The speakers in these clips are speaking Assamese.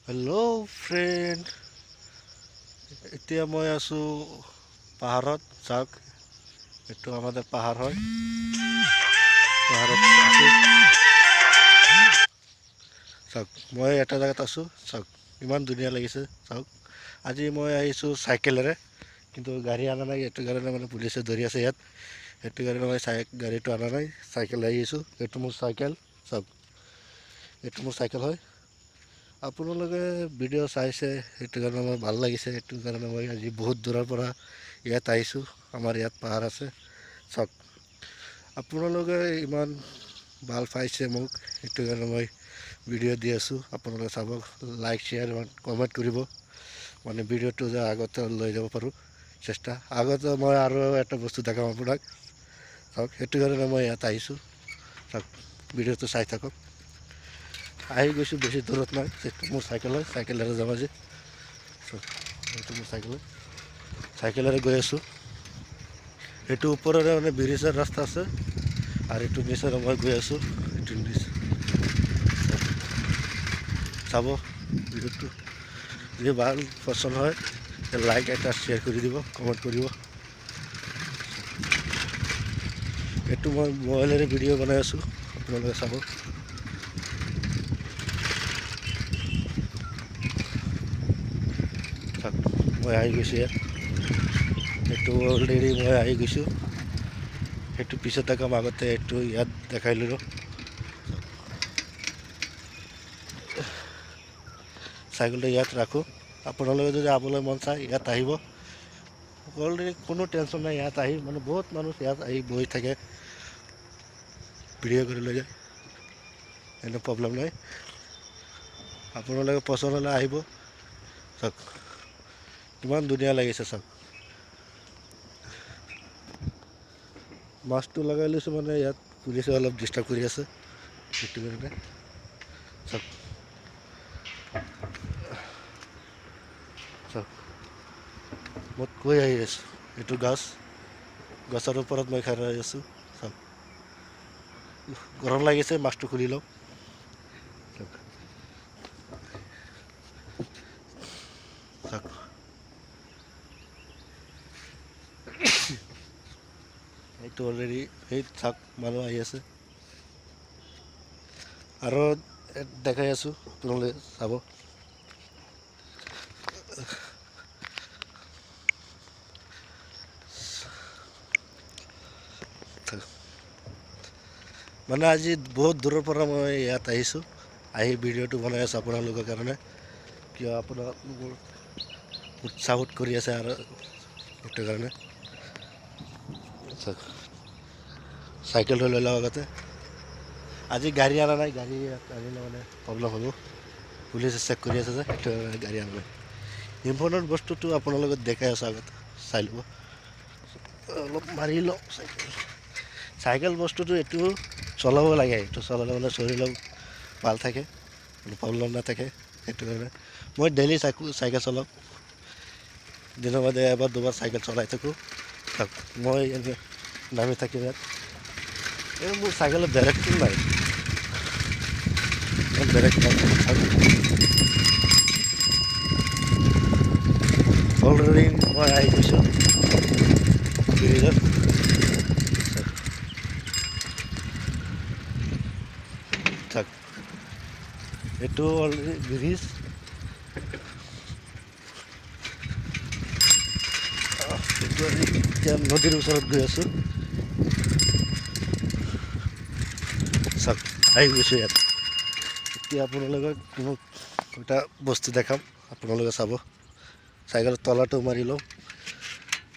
হেল্ল' ফ্ৰেণ্ড, এতিয়া মই আছোঁ পাহাৰত। চাওক, এইটো আমাদেৰ পাহাৰ হয়। পাহাৰত আছোঁ। চাওক, মই এটা জেগাত আছোঁ। চাওক, ইমান ধুনীয়া লাগিছে। চাওক, আজি মই আহিছোঁ চাইকেলেৰে, কিন্তু গাড়ী অনা নাই। এইটো কাৰণে মানে পুলিচে ধৰি আছে ইয়াত। সেইটো কাৰণে মই গাড়ীটো অনা নাই, চাইকেল আহিছোঁ। এইটো মোৰ চাইকেল। চাওক, এইটো মোৰ চাইকেল হয়। আপোনালোকে ভিডিঅ' চাইছে, সেইটো কাৰণে মোৰ ভাল লাগিছে। সেইটো কাৰণে মই আজি বহুত দূৰৰ পৰা ইয়াত আহিছোঁ। আমাৰ ইয়াত পাহাৰ আছে। চাওক, আপোনালোকে ইমান ভাল পাইছে মোক, সেইটো কাৰণে মই ভিডিঅ' দি আছোঁ। আপোনালোকে চাব, লাইক শ্বেয়াৰ কমেণ্ট কৰিব, মানে ভিডিঅ'টো যে আগতে লৈ যাব পাৰোঁ চেষ্টা। আগতে মই আৰু এটা বস্তু দেখাম আপোনাক। চাওক, সেইটো কাৰণে মই ইয়াত আহিছোঁ। চাওক, ভিডিঅ'টো চাই থাকক। আহি গৈছোঁ, বেছি দূৰত নাই। সেইটো মোৰ চাইকেল হয়, চাইকেলেৰে যাম আজি। এইটো মোৰ চাইকেল হয়, চাইকেলেৰে গৈ আছোঁ। সেইটো ওপৰেৰে মানে ব্ৰিজৰ ৰাস্তা আছে, আৰু এইটো নিচেৰে মই গৈ আছোঁ। এইটো নিচ চাব ভিডিঅ'টো। যদি ভাল পচন্দ হয়, লাইক এটা শ্বেয়াৰ কৰি দিব, কমেণ্ট কৰিব। এইটো মই মোবাইলেৰে ভিডিঅ' বনাই আছোঁ, আপোনালোকে চাব। মই আহি গৈছোঁ ইয়াত। সেইটো অলৰেডি মই আহি গৈছোঁ। সেইটো পিছত দেখাম, আগতে এইটো ইয়াত দেখাই ল'লোঁ। চাইকেলটো ইয়াত ৰাখোঁ। আপোনালোকে যদি যাবলৈ মন চায়, ইয়াত আহিব। অলৰেডি কোনো টেনশ্যন নাই, ইয়াত আহি মানে বহুত মানুহ ইয়াত আহি বহি থাকে, ভিডিঅ' কৰি লৈ যায়। এনে প্ৰব্লেম নাই। আপোনালোকে পচন্দ হ'লে আহিব। চাওক, কিমান ধুনীয়া লাগিছে। চাওক, মাছটো লগাই লৈছোঁ, মানে ইয়াত পুলিচে অলপ ডিষ্টাৰ্ব কৰি আছে, সেইটো কাৰণে। চাওক, চাওক, মই কৈ আহি আছোঁ। এইটো গছৰ ওপৰত মই খাই ৰৈ আছোঁ। চাওক, গৰম লাগিছে, মাছটো খুলি লওঁ। চাওক, এইটো অলৰেডি সেই চাওক, মানুহ আহি আছে। আৰু দেখাই আছোঁ, আপোনালোকে চাব। মানে আজি বহুত দূৰৰ পৰা মই ইয়াত আহিছোঁ, আহি ভিডিঅ'টো বনাই আছোঁ আপোনালোকৰ কাৰণে। কিয় আপোনালোকৰ উৎসাহত কৰি আছে, আৰু সেইটো কাৰণে। চাইকেলটো লৈ লওঁ আগতে। আজি গাড়ী অনা নাই, গাড়ী আনিলে মানে প্ৰব্লেম হ'ব। পুলিচে চেক কৰি আছে যে, সেইটো কাৰণে গাড়ী অনা নাই। ইম্পৰ্টেণ্ট বস্তুটো আপোনালোকক দেখাই আছোঁ, আগতে চাই ল'ব। অলপ মাৰি লওঁ চাইকেল। চাইকেল বস্তুটো এইটো চলাব লাগে, এইটো চলালে মানে শৰীৰৰ ভাল থাকে, প্ৰব্লেম নাথাকে। সেইটো কাৰণে মই ডেইলি চাইকেল চলাওঁ। দিনৰ মধ্যে এবাৰ দুবাৰ চাইকেল চলাই থাকোঁ। মই এনেকৈ নামি থাকিম ইয়াত। এই মোৰ চাইকেলৰ ব্ৰেকটো নাই, ব্ৰেক নাই। অলৰেডি মই আহি গৈছোঁ ব্ৰিজত। চাওক, এইটো অলৰেডি ব্ৰিজ। এইটো এতিয়া নদীৰ ওচৰত গৈ আছোঁ। চাওক, আহি গৈছোঁ ইয়াত। এতিয়া আপোনালোকক মোক এটা বস্তু দেখাম, আপোনালোকে চাব। চাইকেলৰ তলাটো মাৰি লওঁ,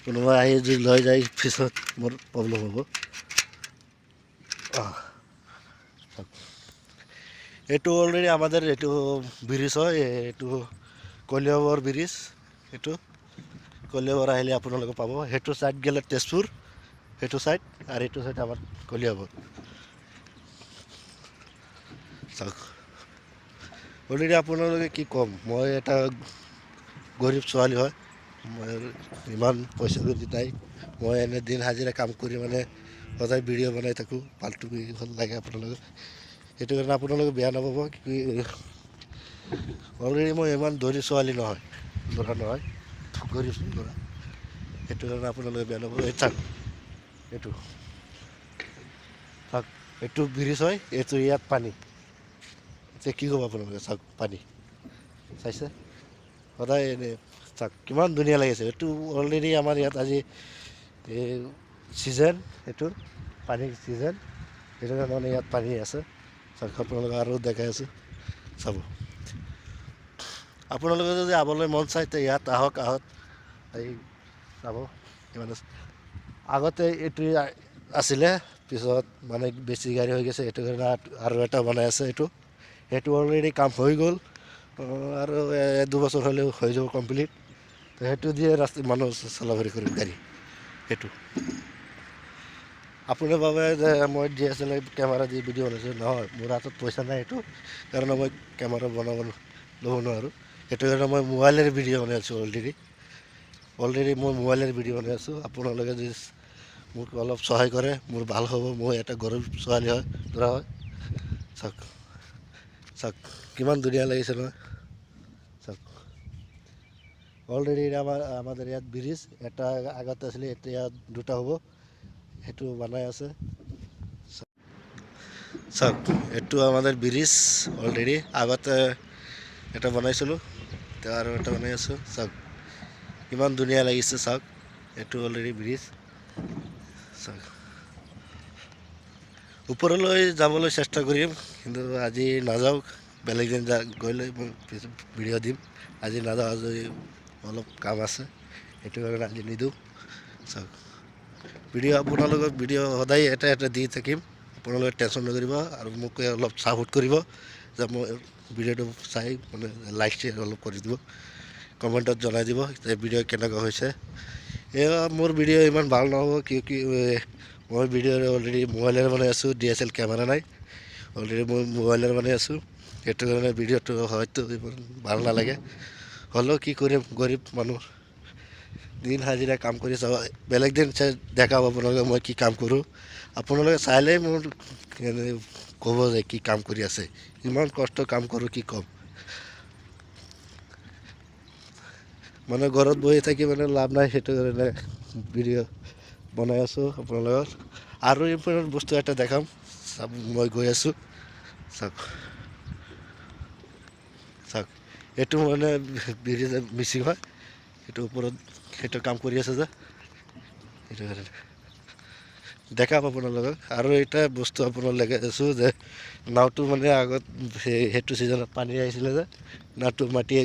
কোনোবা আহি যদি লৈ যায়, পিছত মোৰ প্ৰব্লেম হ'ব। এইটো অলৰেডি আমাদেৰ এইটো ব্ৰিজ হয়, এইটো কলিয়াবৰ ব্ৰিজ। এইটো কলিয়াবৰ আহিলে আপোনালোকে পাব। সেইটো ছাইড গ'লে তেজপুৰ, সেইটো ছাইড, আৰু এইটো ছাইড আমাৰ কলিয়াবৰ। চাওক, অলৰেডি আপোনালোকে কি ক'ম, মই এটা গৰীব ছোৱালী হয়, মই ইমান পইচা পাতি নাই। মই এনে দিন হাজিৰা কাম কৰি মানে সদায় ভিডিঅ' বনাই থাকোঁ। ফাল্টু ভাল লাগে আপোনালোকে, সেইটো কাৰণে আপোনালোকে বেয়া নাপাব। কি অলৰেডি মই ইমান ধনী ছোৱালী নহয়, ল'ৰা নহয়, গৰীব ল'ৰা। সেইটো কাৰণে আপোনালোকে বেয়া নাপাব। এই চাওক এইটো চাওক, এইটো ব্ৰিজ হয়, এইটো ইয়াত পানী। এতিয়া কি ক'ব আপোনালোকে? চাওক পানী চাইছে সদায় এনে। চাওক কিমান ধুনীয়া লাগিছে। এইটো অলৰেডি আমাৰ ইয়াত আজি এই ছিজন, এইটো পানীৰ ছিজন, সেইটো কাৰণে মানে ইয়াত পানী আছে। চাওক আপোনালোকে আৰু দেখাই আছোঁ, চাব। আপোনালোকে যদি আবলৈ মন চায় তে ইয়াত আহক, এই চাব কিমান আছে। আগতে এইটো আছিলে, পিছত মানে বেছি গাড়ী হৈ গৈছে, এইটো কাৰণে আৰু এটা বনাই আছে। সেইটো অলৰেডি কাম হৈ গ'ল, আৰু 2 বছৰ হ'লেও হৈ যাব কমপ্লিট। তো সেইটো দিয়ে মানুহ চলাচল কৰিম গাড়ী। সেইটো আপুনি ভাবে যে মই DSLR কেমেৰা দি ভিডিঅ' বনাইছোঁ, নহয়, মোৰ হাতত পইচা নাই। সেইটো কাৰণে মই কেমেৰা ল'ব নোৱাৰোঁ। সেইটো কাৰণে মই মোবাইলেৰে ভিডিঅ' বনাই আছোঁ। অলৰেডি মই মোবাইলেৰে ভিডিঅ' বনাই আছোঁ। আপোনালোকে যদি মোক অলপ সহায় কৰে, মোৰ ভাল হ'ব। মই এটা গৰীব ছোৱালী হয়, ল'ৰা হয়। চাওক চাওক কিমান ধুনীয়া লাগিছে নহয়। চাওক অলৰেডি আমাদের ইয়াত ব্রিজ এটা আগতে আছিলে, এতিয়া 2টা হ'ব, সেইটো বনাই আছে। চাওক এইটো আমাদের ব্রিজ অলরেডি আগতে এটা বনাইছিলোঁ, এতিয়া আৰু এটা বনাই আছোঁ। চাওক কিমান ধুনীয়া লাগিছে। চাওক এইটো অলৰেডি ব্ৰিজ। চাওক ওপৰলৈ যাবলৈ চেষ্টা কৰিম, কিন্তু আজি নাযাওঁ। বেলেগ দিন গ'লে মই ভিডিঅ' দিম। আজি নাযাওঁ, আজি অলপ কাম আছে, সেইটো কাৰণে আজি নিদিওঁ। চাওক আপোনালোকক ভিডিঅ' সদায় এটা এটা দি থাকিম। আপোনালোকে টেনশ্যন নকৰিব, আৰু মোক অলপ ছাপোৰ্ট কৰিব, যে মই ভিডিঅ'টো চাই মানে লাইক শ্বেয়াৰ অলপ কৰি দিব, কমেণ্টত জনাই দিব যে ভিডিঅ' কেনেকুৱা হৈছে। এয়া মোৰ ভিডিঅ' ইমান ভাল নহ'ব, কিয় মই ভিডিঅ' অলৰেডি মোবাইলেৰে বনাই আছোঁ। DSLR কেমেৰা নাই, অলৰেডি মই মোবাইলেৰে বনাই আছোঁ। সেইটো কাৰণে ভিডিঅ'টো হয়তো ইমান ভাল নালাগে, হ'লেও কি কৰিম, গৰীব মানুহ, দিন হাজিৰা কাম কৰি চাব। বেলেগ দিন দেখাব আপোনালোকে মই কি কাম কৰোঁ। আপোনালোকে চাইলেই মোৰ ক'ব যে কি কাম কৰি আছে, ইমান কষ্ট কাম কৰোঁ, কি ক'ম। মানে ঘৰত বহি থাকি মানে লাভ নাই, সেইটো কাৰণে ভিডিঅ' বনাই আছোঁ আপোনালোকৰ। আৰু ইম্পৰ্টেণ্ট বস্তু এটা দেখাম, মই গৈ আছোঁ। চাওক চাওক এইটো মানে ব্ৰিজ মিচিং হয়, সেইটো ওপৰত সেইটো কাম কৰি আছে যে, সেইটো কাৰণে দেখাম আপোনালোকক। আৰু এটা বস্তু আপোনালোকে আছোঁ যে নাওটো মানে আগত সেইটো ছিজনত পানী আহিছিলে যে, নাওটো মাটিয়ে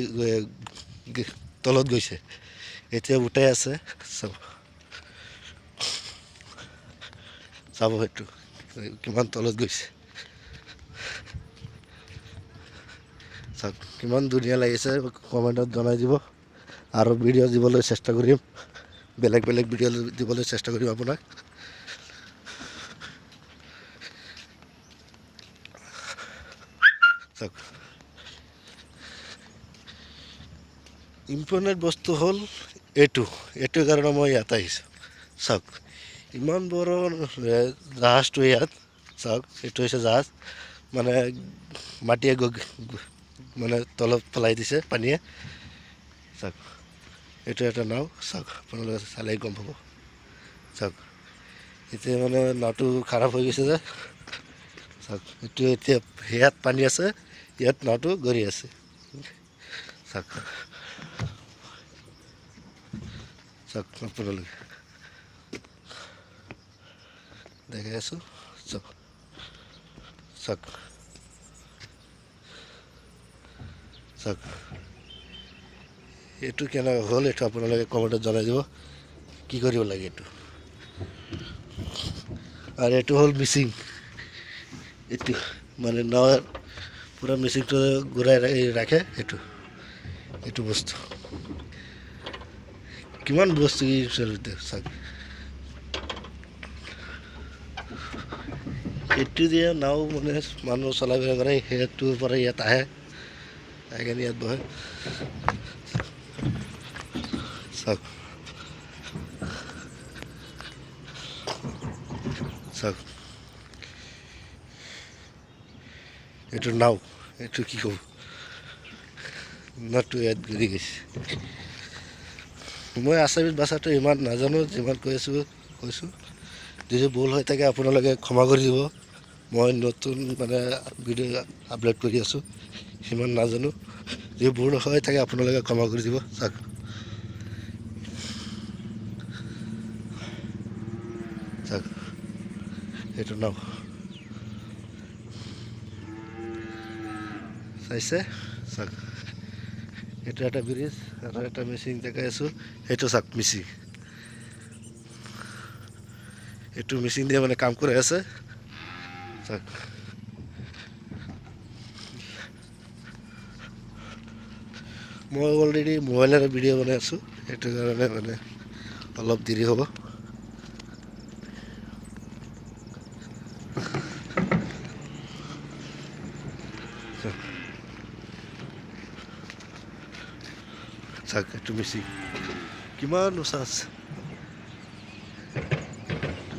তলত গৈছে, এতিয়া উঠাই আছে। চাব চাব সেইটো কিমান তলত গৈছে। চাওক কিমান ধুনীয়া লাগিছে, কমেণ্টত জনাই দিব। আৰু ভিডিঅ' দিবলৈ চেষ্টা কৰিম, বেলেগ বেলেগ ভিডিঅ' দিবলৈ চেষ্টা কৰিম আপোনাক। চাওক ইম্পৰ্টেণ্ট বস্তু হ'ল এইটো কাৰণে মই ইয়াত আহিছোঁ। চাওক ইমান বড় জাহাজটো ইয়াত। চাওক এইটো হৈছে জাহাজ, মানে মাটিয়ে মানে তলত পেলাই দিছে পানীয়ে। চাওক এইটো এটা নাও, চাওক আপোনালোকে চালেই গম পাব। চাওক এতিয়া মানে নাওটো খাৰাপ হৈ গৈছে যে, চাওক এইটো এতিয়া ইয়াত পানী আছে, ইয়াত নাওটো গৰি আছে। চাওক চাওক আপোনালোকে দেখাই আছোঁ। চাওক চাওক চাওক এইটো কেনেকুৱা হ'ল, এইটো আপোনালোকে কমেণ্টত জনাই দিব, কি কৰিব লাগে এইটো। আৰু এইটো হ'ল মিচিং, এইটো মানে নাৱৰ পূৰা মিচিংটো ঘূৰাই ৰাখে। এইটো বস্তু কিমান বস্তু চাওক এইটো দিয়ে নাও মানে মানুহ চলাব কৰে, সেইটোৰ পৰা ইয়াত আহে, সেইকাৰণে ইয়াত বহে। চাওক চাওক এইটো নাও, এইটো কি ক'ব। নাটটো ইয়াত ঘূৰি গৈছে। মই আছামিজ ভাষাটো ইমান নাজানো, যিমান কৈছোঁ যদি ভুল হৈ থাকে আপোনালোকে ক্ষমা কৰি দিব। মই নতুন মানে ভিডিঅ' আপলোড কৰি আছোঁ, সিমান নাজানো। যদি ভুল হৈ থাকে আপোনালোকে ক্ষমা কৰি দিব। চাওক চাওক এইটো নাও চাইছে, চাওক এইটো এটা ব্ৰিজ আৰু এটা মেচিন দেখাই আছোঁ। সেইটো চাওক মেচিন, এইটো মেচিন দিয়ে মানে কাম কৰি আছে। চাওক মই অলৰেডি মোবাইলেৰে ভিডিঅ' বনাই আছোঁ, সেইটো কাৰণে মানে অলপ দেৰি হ'ব। চাওক এইটো মেচিন কিমান উঁচা আছে,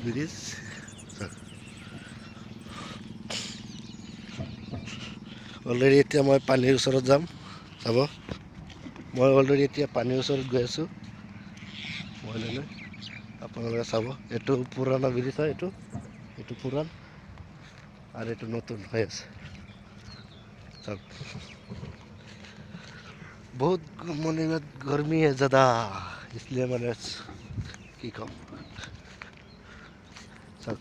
ব্ৰিজ। অলৰেডি এতিয়া মই পানীৰ ওচৰত যাম, চাব। মই অলৰেডি এতিয়া পানীৰ ওচৰত গৈ আছোঁ। মই আপোনালোকে চাব, এইটো পুৰণা ব্ৰিজ হয়, এইটো পুৰাণ আৰু এইটো নতুন হৈ আছে। চাওক বহুত মানে গৰমি है ज़्यादा, इसलिए মানে কি ক'ম। চাওক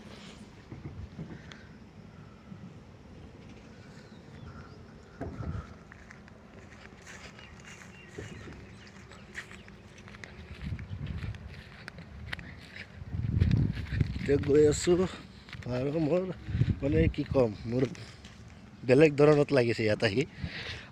এতিয়া গৈ আছোঁ আৰু মোৰ মানে কি ক'ম, মোৰ বেলেগ ধৰণত লাগিছে ইয়াত আহি।